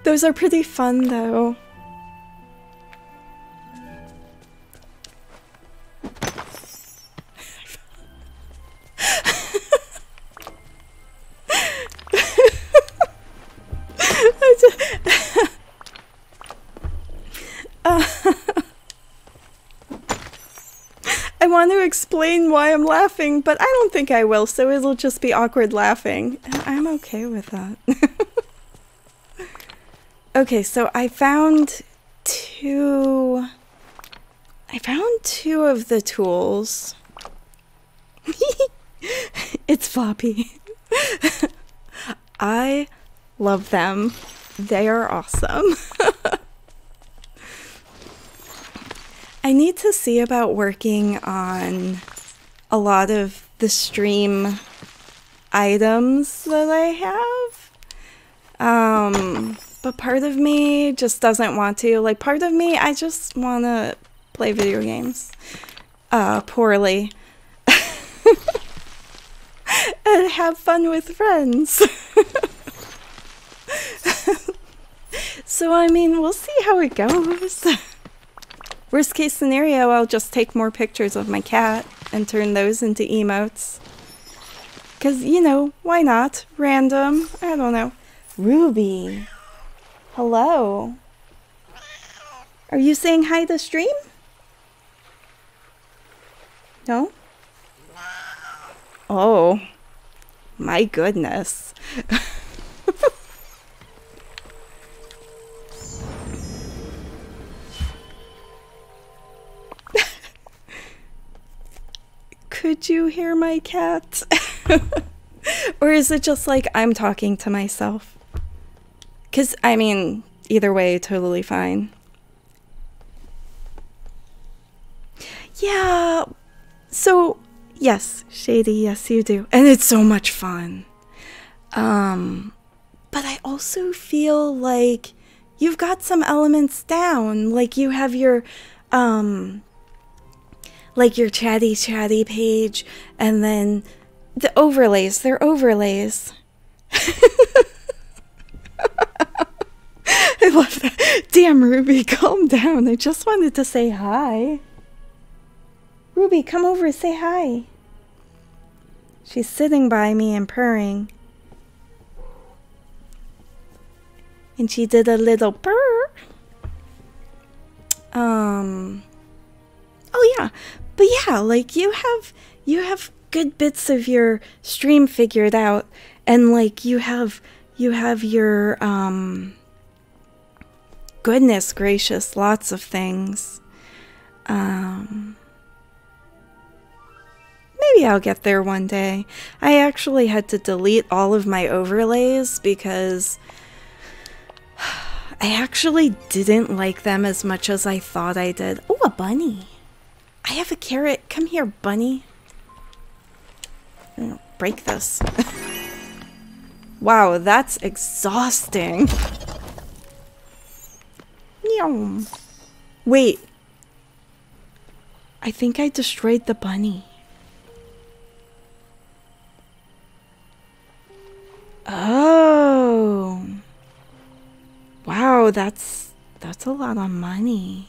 Those are pretty fun though. I want to explain why I'm laughing, but I don't think I will, so it'll just be awkward laughing. And I'm okay with that. Okay, so I found two of the tools. It's floppy. I love them. They are awesome. I need to see about working on a lot of the stream items that I have. But part of me just doesn't want to. Like, part of me, I just want to play video games. Poorly. And have fun with friends. So, I mean, we'll see how it goes. Worst case scenario, I'll just take more pictures of my cat and turn those into emotes. Because, you know, why not? Random. I don't know. Ruby. Hello. Are you saying hi to stream? No? Oh. My goodness. Could you hear my cat? Or is it just like I'm talking to myself? Because, I mean, either way, totally fine. Yeah, so, yes, Shady, yes you do. And it's so much fun. But I also feel like you've got some elements down. Like you have your, like your chatty page, and then the overlays, they're overlays. I love that. Damn, Ruby, calm down. I just wanted to say hi. Ruby, come over and say hi. She's sitting by me and purring. And she did a little purr. Oh yeah. But yeah, like you have good bits of your stream figured out, and like you have your goodness gracious, lots of things. Maybe I'll get there one day. I actually had to delete all of my overlays because I actually didn't like them as much as I thought I did. Oh, a bunny. I have a carrot. Come here, bunny. I'm gonna break this. Wow, that's exhausting. Meow. Wait. I think I destroyed the bunny. Oh. Wow, that's a lot of money.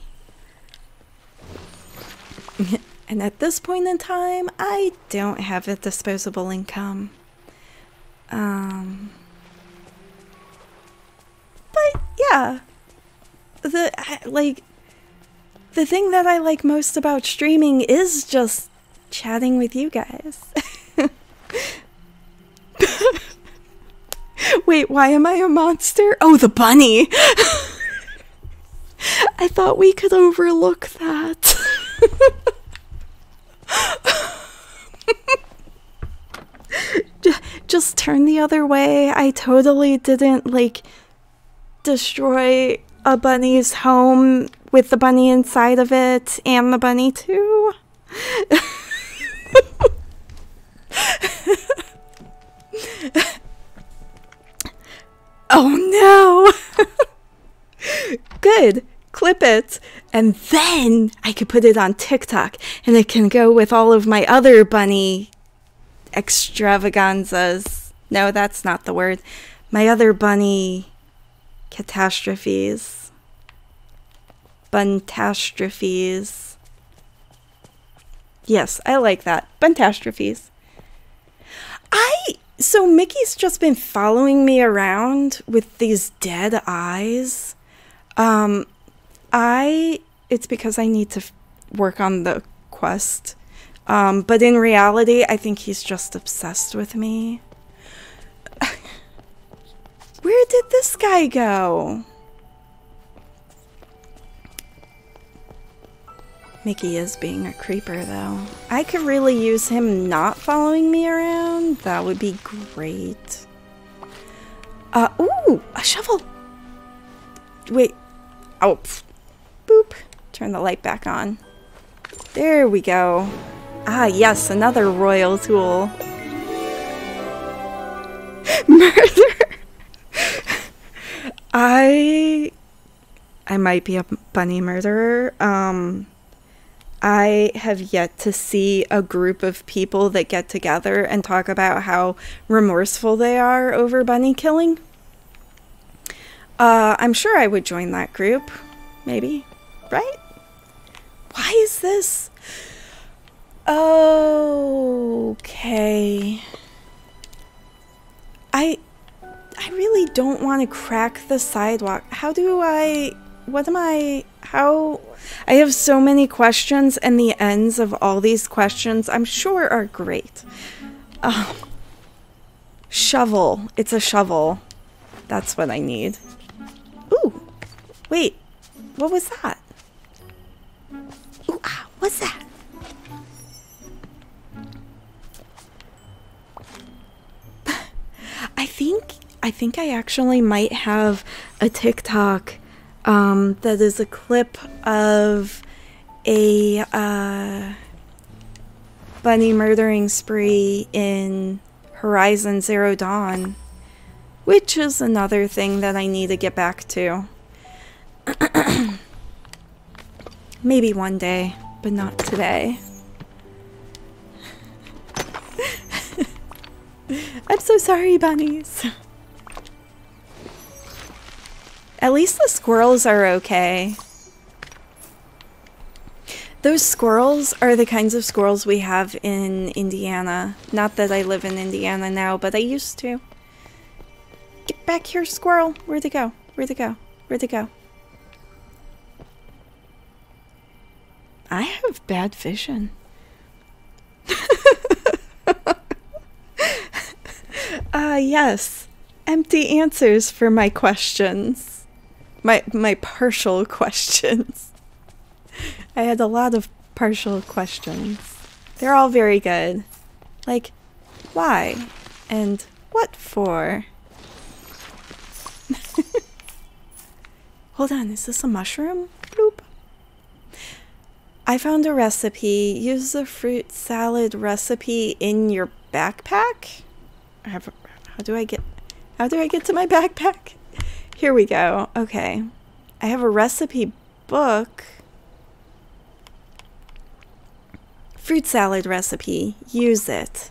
And at this point in time, I don't have a disposable income. But yeah, the thing that I like most about streaming is just chatting with you guys. Wait, why am I a monster? Oh, the bunny! I thought we could overlook that. Just turn the other way. I totally didn't, like, destroy a bunny's home with the bunny inside of it and the bunny too. Oh no! Good. Clip it. And then I could put it on TikTok and it can go with all of my other bunny extravaganzas. No, that's not the word. My other bunny catastrophes. Buntastrophes. Yes, I like that. Buntastrophes. So Mickey's just been following me around with these dead eyes. It's because I need to work on the quest. But in reality, I think he's just obsessed with me. Where did this guy go? Mickey is being a creeper, though. I could really use him not following me around. That would be great. Ooh, a shovel. Wait. Oh, boop. Turn the light back on. There we go. Ah, yes, another royal tool. Murder. I might be a bunny murderer. I have yet to see a group of people that get together and talk about how remorseful they are over bunny killing. I'm sure I would join that group. Maybe. Right? Why is this? Okay. I really don't want to crack the sidewalk. How do I... What am I... How... I have so many questions, and the ends of all these questions I'm sure are great. Shovel. It's a shovel. That's what I need. Ooh. Wait. What was that? Ooh, what's that? I think I actually might have a TikTok that is a clip of a bunny murdering spree in Horizon Zero Dawn, which is another thing that I need to get back to. Maybe one day, but not today. I'm so sorry, bunnies. At least the squirrels are okay. Those squirrels are the kinds of squirrels we have in Indiana. Not that I live in Indiana now, but I used to. Get back here, squirrel. Where'd it go? Where'd it go? Where'd it go? I have bad vision. Yes. Empty answers for my questions. My partial questions. I had a lot of partial questions. They're all very good. Like, why? And what for? Hold on, is this a mushroom? Bloop. I found a recipe. Use the fruit salad recipe in your backpack? How do I get to my backpack? Here we go. Okay. I have a recipe book. Fruit salad recipe. Use it.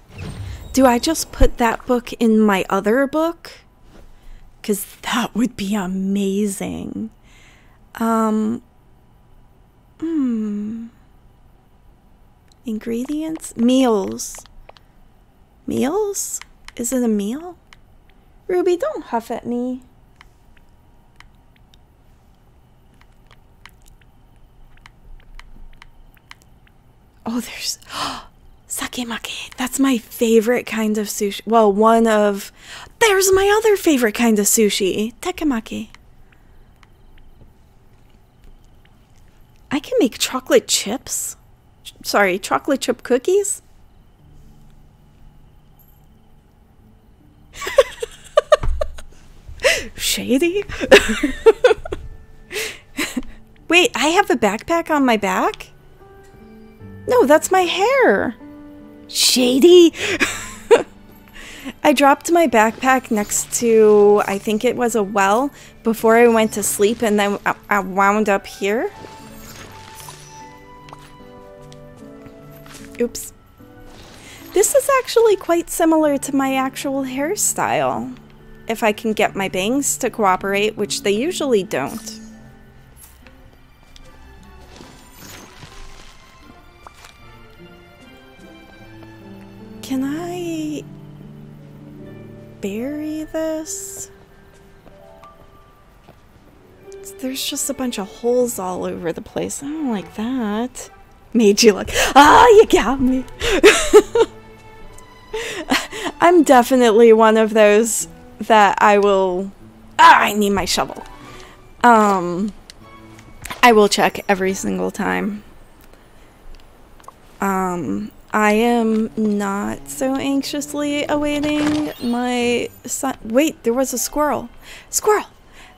Do I just put that book in my other book? 'Cause that would be amazing. Ingredients? Meals. Meals? Is it a meal? Ruby, don't huff at me. Oh, there's... Sakemake. That's my favorite kind of sushi. Well, one of... There's my other favorite kind of sushi. Tekemake. I can make chocolate chips? Sorry, chocolate chip cookies? Shady? Wait, I have a backpack on my back? No, that's my hair. Shady? I dropped my backpack next to, I think it was a well, before I went to sleep, and then I wound up here. Oops. This is actually quite similar to my actual hairstyle. If I can get my bangs to cooperate, which they usually don't. Can I bury this? There's just a bunch of holes all over the place. I don't like that. Made you look. Ah, you got me. I'm definitely one of those that I will... I need my shovel. I will check every single time. I am not so anxiously awaiting my son. Wait, there was a squirrel. Squirrel!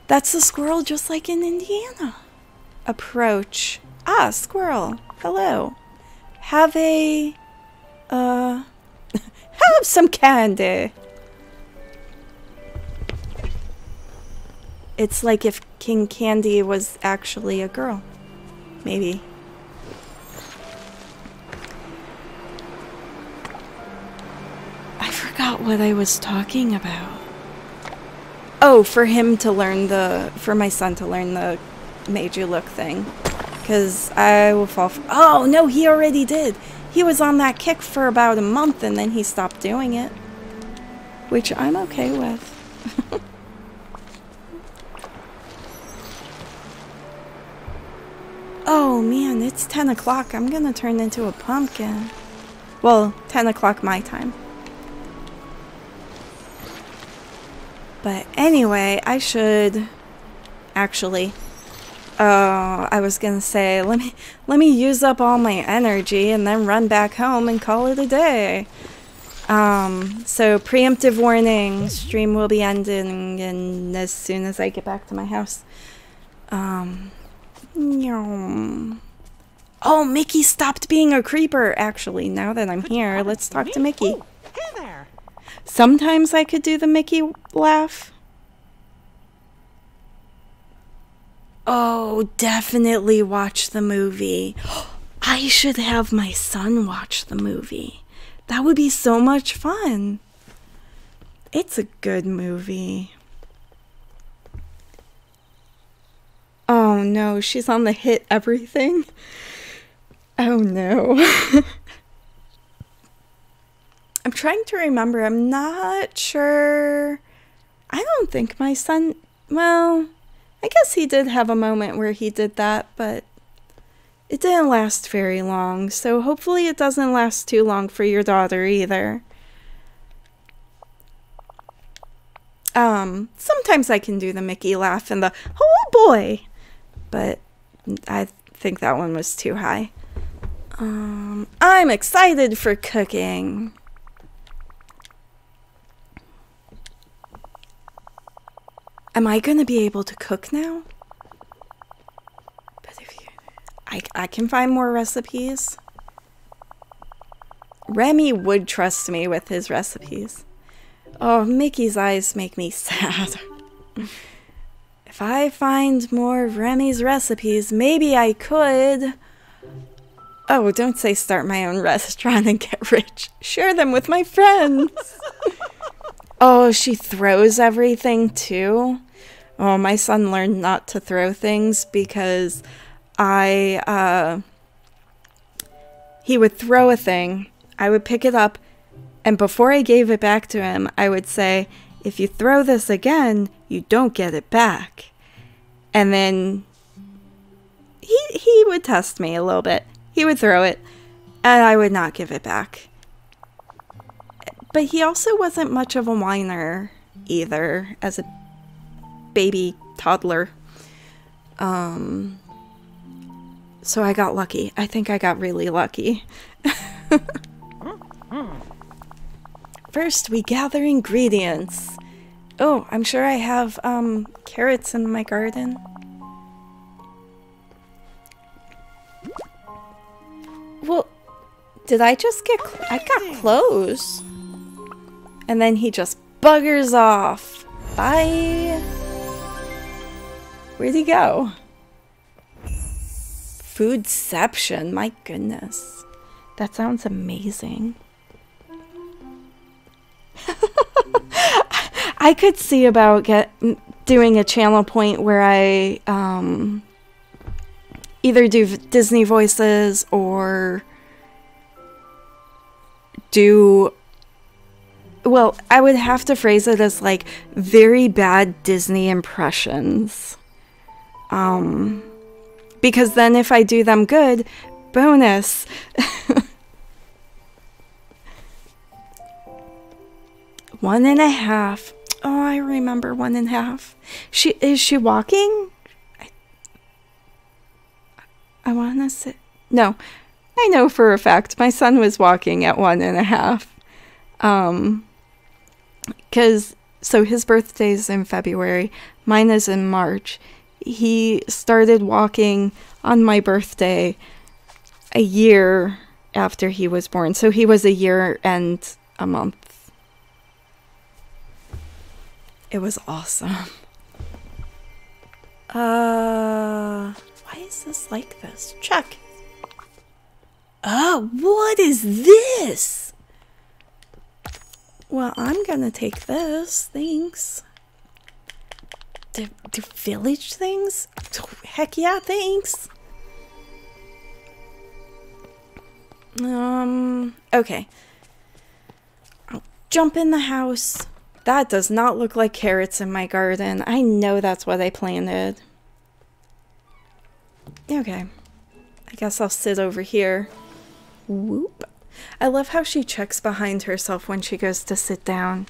That's a squirrel just like in Indiana. Approach. Ah, squirrel. Hello. Have a... have some candy. It's like if King Candy was actually a girl. Maybe. I forgot what I was talking about. Oh, for him to learn for my son to learn the made you look thing. Because I will fall oh, no, he already did. He was on that kick for about a month and then he stopped doing it. Which I'm okay with. Oh man, it's 10 o'clock. I'm gonna turn into a pumpkin. Well, 10 o'clock my time. But anyway, I should actually I was gonna say let me use up all my energy and then run back home and call it a day. So preemptive warning, stream will be ending and as soon as I get back to my house. Oh, Mickey stopped being a creeper, actually. Now that I'm here, let's talk to Mickey. Oh, hey there. Sometimes I could do the Mickey laugh. Oh, definitely watch the movie. I should have my son watch the movie. That would be so much fun. It's a good movie. Oh no, she's on the hit everything. Oh no. I'm trying to remember. I'm not sure. I don't think my son... Well, I guess he did have a moment where he did that, but it didn't last very long. So hopefully it doesn't last too long for your daughter either. Sometimes I can do the Mickey laugh and the, oh boy! But I think that one was too high. I'm excited for cooking. Am I gonna be able to cook now? But if you, I can find more recipes. Remy would trust me with his recipes. Oh, Mickey's eyes make me sad. If I find more of Remy's recipes, maybe I could... Oh, don't say start my own restaurant and get rich. Share them with my friends. Oh, she throws everything too? Oh, my son learned not to throw things because he would throw a thing, I would pick it up, and before I gave it back to him, I would say, if you throw this again, you don't get it back. And then he would test me a little bit. He would throw it, and I would not give it back. But he also wasn't much of a whiner either as a baby toddler. So I got lucky. I think I got really lucky. First, we gather ingredients. Oh, I'm sure I have carrots in my garden. Well, did I just get... I got clothes. And then he just buggers off. Bye. Where'd he go? Foodception. My goodness. That sounds amazing. I could see about doing a channel point where I either do Disney voices or do... Well, I would have to phrase it as like very bad Disney impressions. Because then if I do them good, bonus. 1.5. Oh, I remember 1.5. Is she walking? I want to say... No, I know for a fact my son was walking at 1.5. So his birthday's in February. Mine is in March. He started walking on my birthday a year after he was born. So he was a year and a month. It was awesome. Why is this like this? Check. Oh, what is this? Well, I'm gonna take this. Thanks. Do village things? Heck yeah, thanks. Okay. I'll jump in the house. That does not look like carrots in my garden. I know that's what I planted. Okay. I guess I'll sit over here. Whoop. I love how she checks behind herself when she goes to sit down.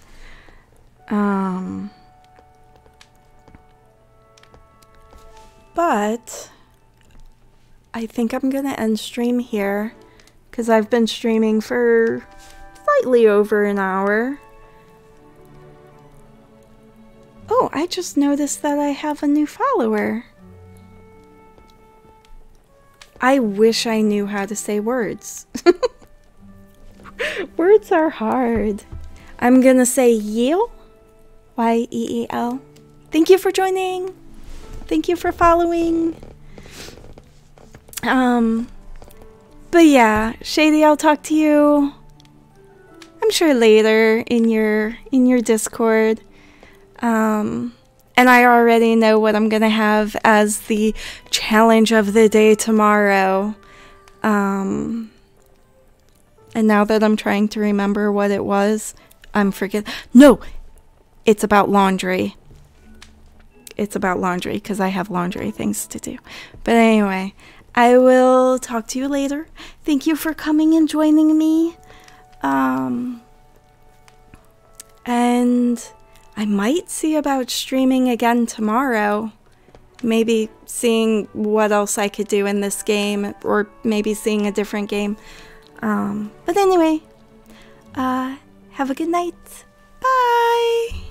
But I think I'm gonna end stream here because I've been streaming for slightly over an hour. Oh, I just noticed that I have a new follower. I wish I knew how to say words. Words are hard. I'm gonna say Yeel. Y-E-E-L. Thank you for joining. Thank you for following. But yeah, Shady, I'll talk to you, I'm sure, later in your Discord. And I already know what I'm gonna have as the challenge of the day tomorrow. And now that I'm trying to remember what it was, I'm forgetting. No, it's about laundry. It's about laundry because I have laundry things to do. But anyway, I will talk to you later. Thank you for coming and joining me. And I might see about streaming again tomorrow. Maybe seeing what else I could do in this game, or maybe seeing a different game. But anyway, have a good night. Bye!